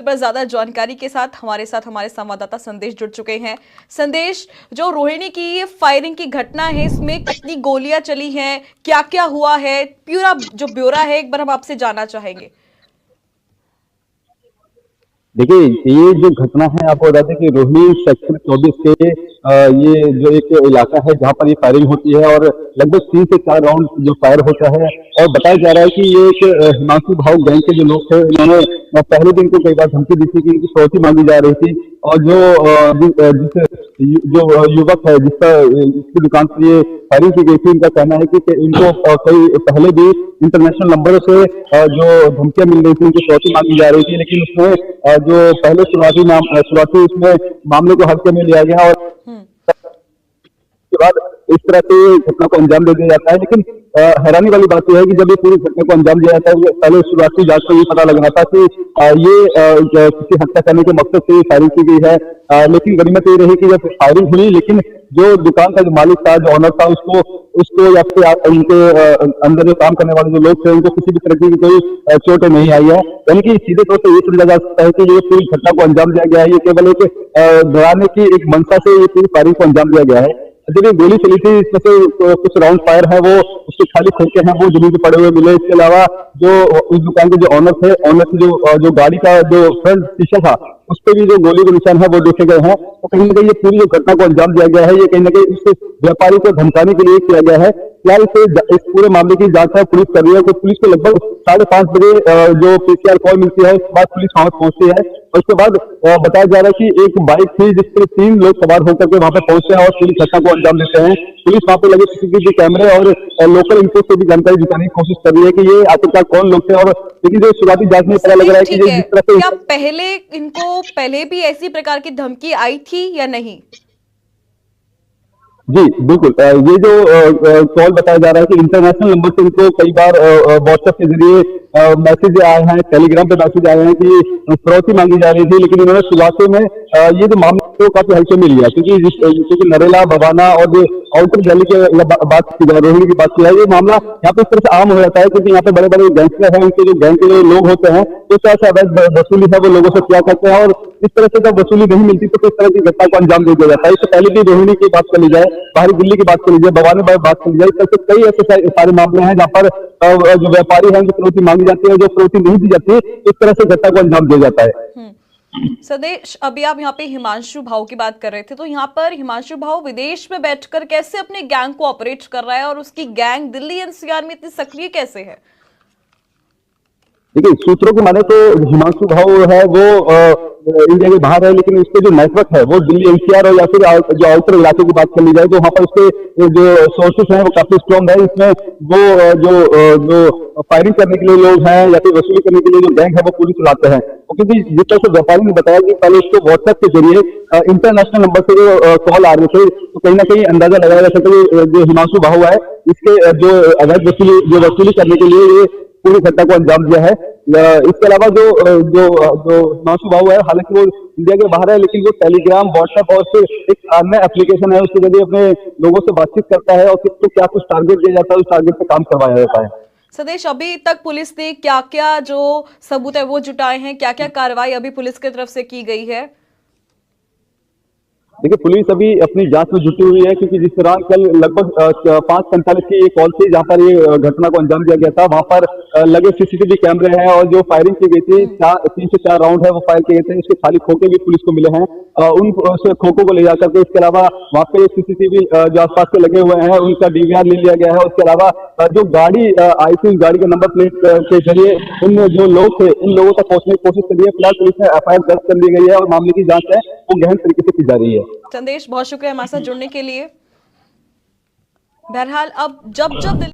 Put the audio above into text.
पर ज्यादा जानकारी के साथ हमारे संवाददाता संदेश जुड़ चुके हैं। संदेश, जो रोहिणी की ये फायरिंग की घटना है, इसमें कितनी गोलियां चली हैं, क्या क्या हुआ है, पूरा जो ब्यौरा है एक बार हम आपसे जानना चाहेंगे। देखिए, ये जो घटना है आपको बता दें कि रोहिणी सेक्टर 24 के ये जो एक इलाका है जहाँ पर ये फायरिंग होती है और लगभग 3 से 4 राउंड जो फायर होता है। और बताया जा रहा है कि ये एक हिमांशु भाऊ गैंग के जो लोग थे, इन्होंने पहले दिन को कई बार धमकी दी थी कि इनकी फिरौती मांगी जा रही थी। और जो युवक है जिसका इसकी दुकान पर ये फायरिंग की गई थी, इनका कहना है कि इनको कई पहले भी इंटरनेशनल नंबरों से जो धमकियां मिल रही थी, उनकी फिरौती मांगी जा रही थी, लेकिन उसमें जो पहले शुरुआती इसमें मामले को हल्के में लिया गया और के बाद इस तरह से घटना को अंजाम दे दिया जाता है। लेकिन हैरानी वाली बात यह है कि जब ये पूरी घटना को अंजाम दिया जाता है, पहले शुरुआती जांच में ये पता लग रहा था कि ये किसी हत्या करने के मकसद से फायरिंग की गई है। लेकिन गनीमत ये रही कि जब फायरिंग हुई, लेकिन जो दुकान का जो मालिक था, जो ऑनर था, उसको या फिर उनके अंदर जो काम करने वाले जो लोग थे, उनको किसी भी तरह की कोई चोट नहीं आई है। यानी कि सीधे तौर पर ये समझा जा सकता है कि ये पूरी घटना को अंजाम दिया गया है। ये केवल एक डराने की एक मंशा से ये पूरी फायरिंग को अंजाम दिया गया है। जब ये गोली चली थी, इसमें से कुछ राउंड फायर है वो उसके खाली खोखे हैं वो जमीन पे पड़े हुए मिले। इसके अलावा जो उस दुकान के जो ऑनर थे, ऑनर की जो गाड़ी का जो फ्रंट शीशा था, उस पर भी जो गोली के निशान है वो देखे गए हैं। तो कहीं ना कहीं ये पूरी जो घटना को अंजाम दिया गया है, ये कहीं ना कहीं उस व्यापारी को धमकाने के लिए किया गया है। फिलहाल इस पूरे मामले की जांच है पुलिस कर रही है। तो पुलिस को लगभग 5:30 बजे जो पीसीआर कॉल मिलती है, उसके बाद पुलिस वहां पहुंचती है। और उसके बाद बताया जा रहा है कि एक बाइक थी जिस पर 3 लोग सवार होकर के वहां पे पहुंचते हैं और पूरी घटना को अंजाम देते हैं। पुलिस वहां पे लगे सीसीटीवी कैमरे और लोकल इनपुट से भी जानकारी जुटाने की कोशिश कर रही है कि ये आखिरकार कौन लोग थे। और लेकिन जो शुरुआती जांच में पता लग रहा है कि जिस तरह से क्या पहले भी ऐसी प्रकार की धमकी आई थी या नहीं? जी बिल्कुल, ये जो कॉल बताया जा रहा है कि इंटरनेशनल नंबर से इनको कई बार व्हाट्सएप के जरिए मैसेज आए हैं, टेलीग्राम पे मैसेज आए हैं कि फिरौती मांगी जा रही थी। लेकिन इन्होंने शुरुआत में ये जो मामला तो काफी हल्के में लिया, क्योंकि नरेला, बवाना और जो आउटर दिल्ली के बात की जाए, रोहिणी की बात की जाए, ये मामला यहाँ पे इस तरह से आम हो जाता है क्योंकि यहाँ पे बड़े बड़े गैंगस्टर हैं, उनके जो गैंग के जो लोग होते हैं, इस तरह से अवैध वसूली है वो लोगों से किया करते हैं। और इस तरह से जब वसूली नहीं मिलती तो किस तरह की घटना को अंजाम दे दिया जाता है। इससे पहले भी रोहिणी की बात कर ली जाए, बाहरी दिल्ली की बात कर लीजिए, बवाने पर बात कर ली जाए, इस तरह से कई ऐसे सारे मामले हैं जहाँ पर जो व्यापारी हैं उनकी फिरौती मांगी जाती है, जो फिरौती नहीं दी जाती, इस तरह से घटना को अंजाम दिया जाता है। सदेश, अभी आप यहाँ पे हिमांशु भाऊ की बात कर रहे थे, तो यहाँ पर हिमांशु भाऊ विदेश में बैठकर कैसे अपने गैंग को ऑपरेट कर रहा है और उसकी गैंग दिल्ली एनसीआर में इतनी सक्रिय कैसे है? देखिए, सूत्रों की माने तो हिमांशु भाऊ है वो इंडिया के बाहर है, लेकिन उसके जो नेटवर्क है वो दिल्ली एनसीआर और या फिर जो आउटर इलाके की बात कर ली जाए तो वहाँ पर उसके जो सोर्सेस हैं वो काफी स्ट्रॉन्ग है। इसमें वो जो फायरिंग करने के लिए लोग हैं या फिर वसूली करने के लिए जो गैंग है वो पुलिस चलाते हैं। क्योंकि जिस तरह से व्यापारी ने बताया कि पहले उसको व्हाट्सएप के जरिए इंटरनेशनल नंबर से जो कॉल आ रहे थे, तो कहीं ना कहीं अंदाजा लगाया जा सकता है जो हिमांशु भाऊ है, इसके जो अवैध वसूली करने के लिए ये पूरी घटना को अंजाम दिया है। इसके अलावा जो जो जो हिमांशु भाऊ है, हालांकि वो इंडिया के बाहर है, लेकिन वो टेलीग्राम, व्हाट्सएप और फिर एक अन्य एप्लीकेशन है, उसके जरिए अपने लोगों से बातचीत करता है और किसको क्या कुछ टारगेट दिया जाता है, उस टारगेट पे काम करवाया जाता है। सदेश, अभी तक पुलिस ने क्या क्या जो सबूत है वो जुटाए हैं, क्या क्या कार्रवाई अभी पुलिस की तरफ से की गई है? देखिए, पुलिस अभी अपनी जांच में जुटी हुई है, क्योंकि जिस दौरान कल लगभग 5:45 की ये कॉल थी जहां पर ये घटना को अंजाम दिया गया था, वहां पर लगे सीसीटीवी कैमरे हैं और जो फायरिंग की गई थी 3 से 4 राउंड है वो फायर किए गए थे। उसके खाली खोखे भी पुलिस को मिले हैं। उन खोखों को ले जाकर के, इसके अलावा वहाँ पे सीसीटीवी जो आसपास के लगे हुए हैं उनका डीवीआर ले लिया गया है। उसके अलावा जो गाड़ी आई थी, उस गाड़ी के नंबर प्लेट के जरिए उन जो लोग थे, उन लोगों तक पहुंचने की कोशिश करी है। फिलहाल पुलिस ने एफआईआर दर्ज कर ली गई है और मामले की जांच है वो गहन तरीके से की जा रही है। संदेश, बहुत शुक्रिया हमारे साथ जुड़ने के लिए। बहरहाल अब जब